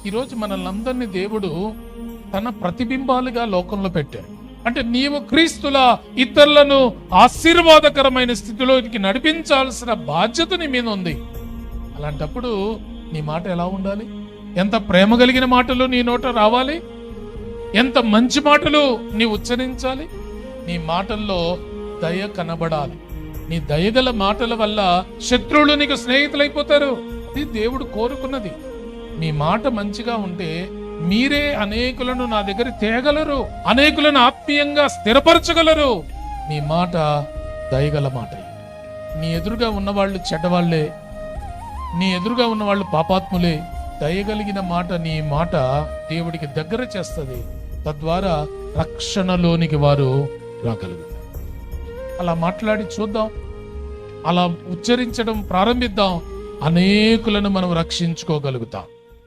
ఈరోజు మనల్ని అందరినీ దేవుడు తన ప్రతిబింబాలుగా లోకంలో పెట్టాడు. అంటే నీవు క్రీస్తుల ఇతరులను ఆశీర్వాదకరమైన స్థితిలోకి నడిపించాల్సిన బాధ్యత నీ మీద ఉంది. అలాంటప్పుడు నీ మాట ఎలా ఉండాలి? ఎంత ప్రేమ కలిగిన మాటలు నీ నోట రావాలి, ఎంత మంచి మాటలు నీ ఉచ్చరించాలి. నీ మాటల్లో దయ కనబడాలి. నీ దయగల మాటల వల్ల శత్రువులు నీకు స్నేహితులైపోతారు. ఇది దేవుడు కోరుకున్నది. మీ మాట మంచిగా ఉంటే మీరే అనేకులను నా దగ్గర తేగలరు, అనేకులను ఆత్మీయంగా స్థిరపరచగలరు. మీ మాట దయగల మాట. నీ ఎదురుగా ఉన్నవాళ్ళు చెడ్డవాళ్లే, నీ ఎదురుగా ఉన్నవాళ్ళు పాపాత్ములే. దయగలిగిన మాట, నీ మాట దేవుడికి దగ్గర చేస్తుంది. తద్వారా రక్షణలోనికి వారు రాగలుగుతారు. అలా మాట్లాడి చూద్దాం, అలా ఉచ్చరించడం ప్రారంభిద్దాం. అనేకులను మనం రక్షించుకోగలుగుతాం.